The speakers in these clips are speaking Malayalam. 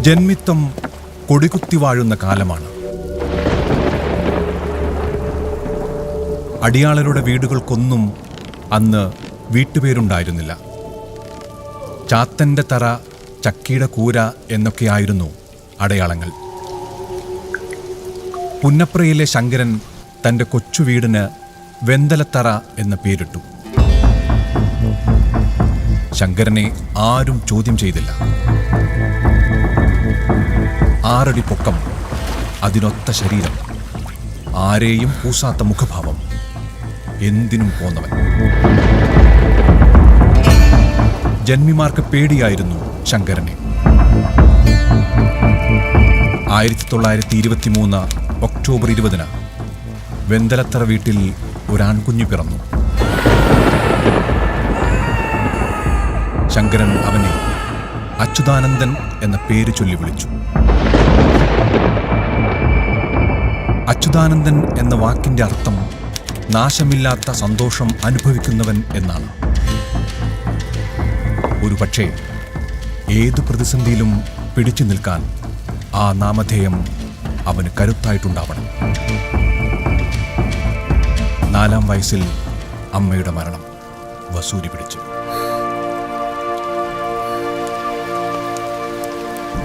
ജന്മിത്വം കൊടികുത്തി വാഴുന്ന കാലമാണ്. അടിയാളരുടെ വീടുകൾക്കൊന്നും അന്ന് വീട്ടുപേരുണ്ടായിരുന്നില്ല. ചാത്തൻ്റെ തറ, ചക്കിയുടെ കൂര എന്നൊക്കെയായിരുന്നു അടയാളങ്ങൾ. പുന്നപ്രയിലെ ശങ്കരൻ തൻ്റെ കൊച്ചു വീടിന് വെന്തലത്തറ എന്ന പേരിട്ടു. ശങ്കരനെ ആരും ചോദ്യം ചെയ്തില്ല. 6 അടി പൊക്കം, അതിനൊത്ത ശരീരം, ആരെയും പൂസാത്ത മുഖഭാവം, എന്തിനും പോന്നവൻ. ജന്മിമാർക്ക് പേടിയായിരുന്നു ശങ്കരനെ. 1923 ഒക്ടോബർ 20 വെന്തലത്തറ വീട്ടിൽ ഒരാൺകുഞ്ഞു പിറന്നു. ശങ്കരൻ അവനെ അച്യുതാനന്ദൻ എന്ന പേര് ചൊല്ലി വിളിച്ചു. അച്യുതാനന്ദൻ എന്ന വാക്കിന്റെ അർത്ഥം നാശമില്ലാത്ത സന്തോഷം അനുഭവിക്കുന്നവൻ എന്നാണ്. ഒരു പക്ഷേ ഏതു പ്രതിസന്ധിയിലും പിടിച്ചു നിൽക്കാൻ ആ നാമധേയം അവന് കരുത്തായിട്ടുണ്ടാവണം. 4-ാം വയസ്സിൽ അമ്മയുടെ മരണം വസൂരി പിടിച്ചു.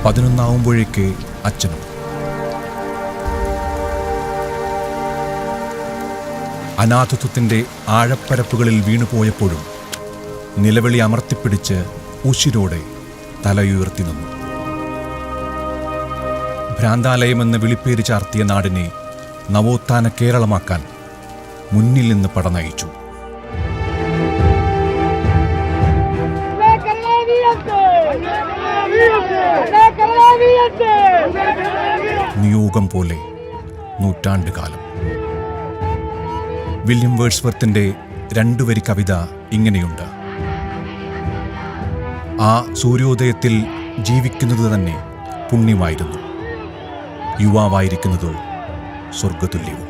11 അച്ഛനും. അനാഥത്വത്തിൻ്റെ ആഴപ്പരപ്പുകളിൽ വീണുപോയപ്പോഴും നിലവിളി അമർത്തിപ്പിടിച്ച് ഉശിരോടെ തലയുയർത്തി നിന്നു. ഭ്രാന്താലയമെന്ന് വിളിപ്പേര് ചാർത്തിയ നാടിനെ നവോത്ഥാന കേരളമാക്കാൻ മുന്നിൽ നിന്ന് പടനയിച്ചു. നിയോഗം പോലെ നൂറ്റാണ്ടുകാലം. വില്യം വേർഡ്സ്വർത്തിന്റെ 2 വരി കവിത ഇങ്ങനെയുണ്ട്: ആ സൂര്യോദയത്തിൽ ജീവിക്കുന്നത് തന്നെ പുണ്യമായിരുന്നു, യുവാവായിരിക്കുന്നതോ സ്വർഗതുല്യവും.